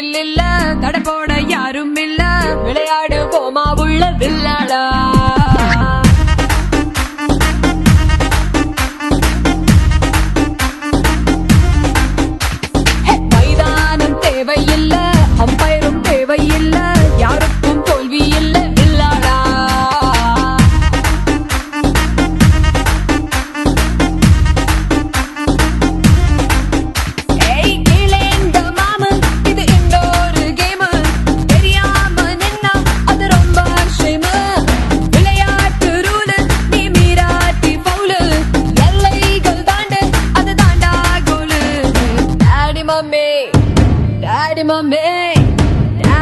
வீட்டில் இல்ல தடை போட யாரும் இல்ல விளையாடு போமா உள்ள வில்லாடா மைதானம் தேவையில்ல அம்பயரும் தேவையில்ல யாருக்கும் தோல்வி இல்ல வில்லாடா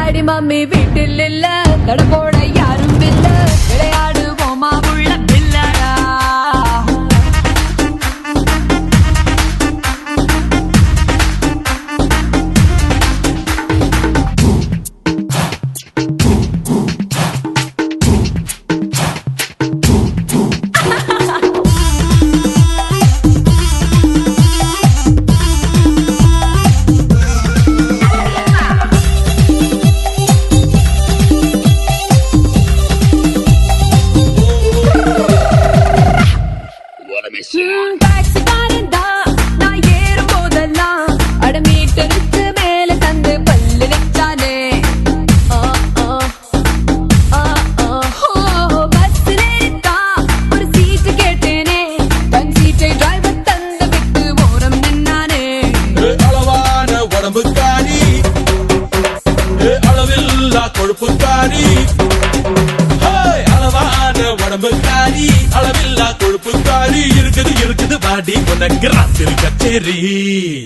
டாடி மம்மி வீட்டில் இல்ல தடை போட யாரும் இல்ல விளையாடு போமா உள்ள வில்லாடா அளவில்லா கொழுப்புக்காரி இருக்குது பாடி உனக்கு ராத்திரி கச்சேரி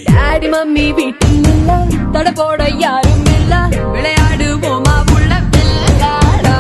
டாடி மம்மி வீட்டில் இல்ல தடை போட யாரும் இல்ல விளையாடு போமா உள்ள வில்லாடா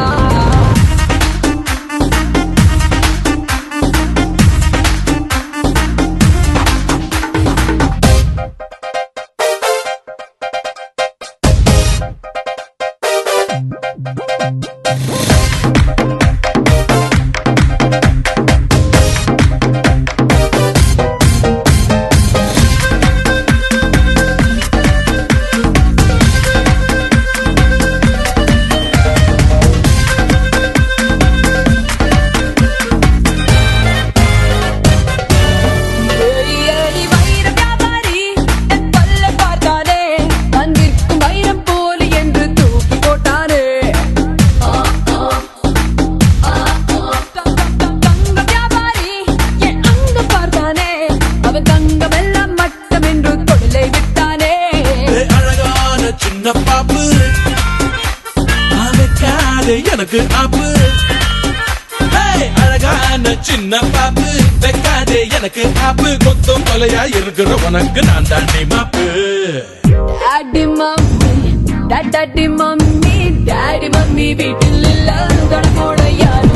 எனக்கு ஆப்பு அழகான சின்ன பாப்பு வைக்காதே எனக்கு ஆப்பு கொத்தும் கொலையா இருக்கிற உனக்கு நான் தாண்டி மாப்பு டாடி மம்மி டாடி மம்மி வீட்டில் இல்ல தடை போட யாரும்